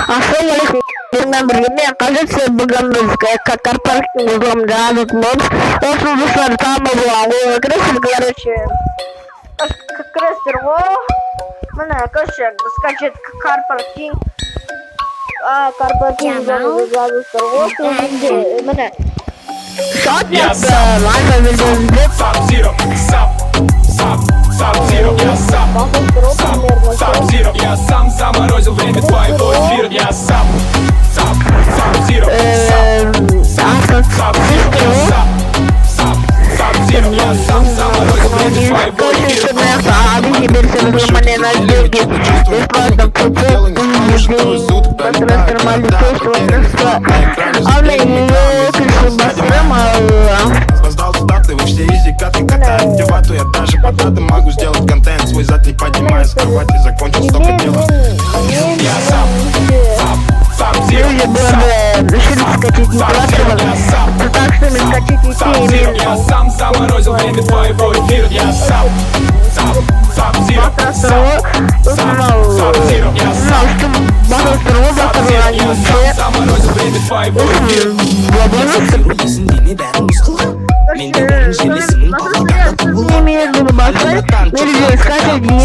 Assalamualaikum. Dengan begini kasus sebagian корпоративный узлом газет мод основу сортама буагу крестер говорящий крестер во mana крестер скачет корпоративный газет торгов mana shot Я сам заморозил время твоего эфира. Я сам Sub-Zero. Я сам заморозил время твоего эфира. Создал цитаты, вы все изи, как и катаете вату. Я даже под адом могу сделать контент. Свой зад не поднимая с кровати, закончил столько дела. Я сам Sub-Zero. Я сам заморозил время твоего эфира. Я сам Sub-Zero. Я сам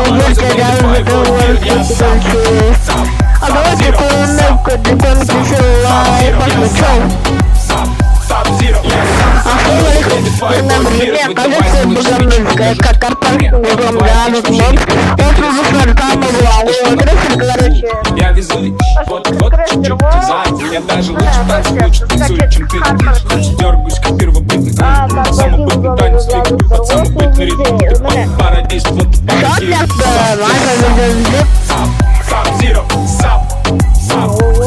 заморозил время твоего эфира. Я везу, вот чуть-чуть сзади. Я даже лучше танцую, чем ты. Дергаюсь, как первобытный. Самобытный танец, фиг, под самобытный ритм. Парадис, вот парадис. Sub-Zero,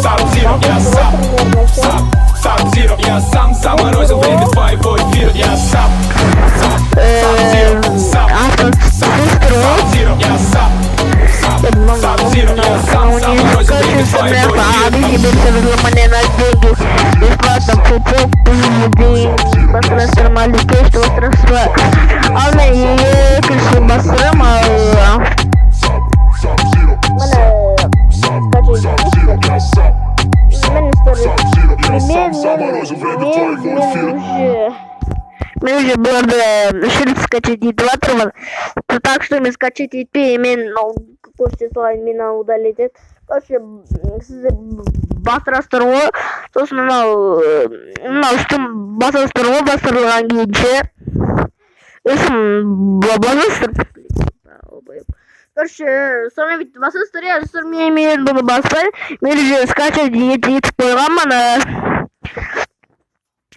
Sub-Zero. Я сам Sub-Zero. Я сам заморозил время твоего эфира. Я сам Sub-Zero. Я сам Sub-Zero. Я сам заморозил время твоего Мен уже было решили скачать E2, так что мы скачать EP, мен после слайд меня удалить. Короче, бастырастыруу, сосын мынау үстүм бастырылган кийинче өзүм бастырып. Короче, sonra бастырып, sonra мен буну баспай, мен уже скачать етип койгонмун.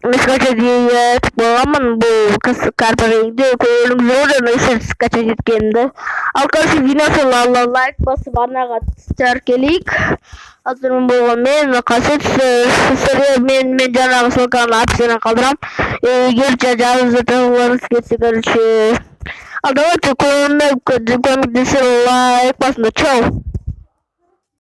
Мен скачать етип койгонмун бул корпоративди көйлүңүздөр скачать эткенде. Ал короче видеосы лайк басып анага теркелик. Азыр болгон мен касет мен жанагы ссылканы описание калтырам. Эгер жазып жатсаңыз кетсе короче. А давайте көңүлдү лайк басыңдар. Чоу.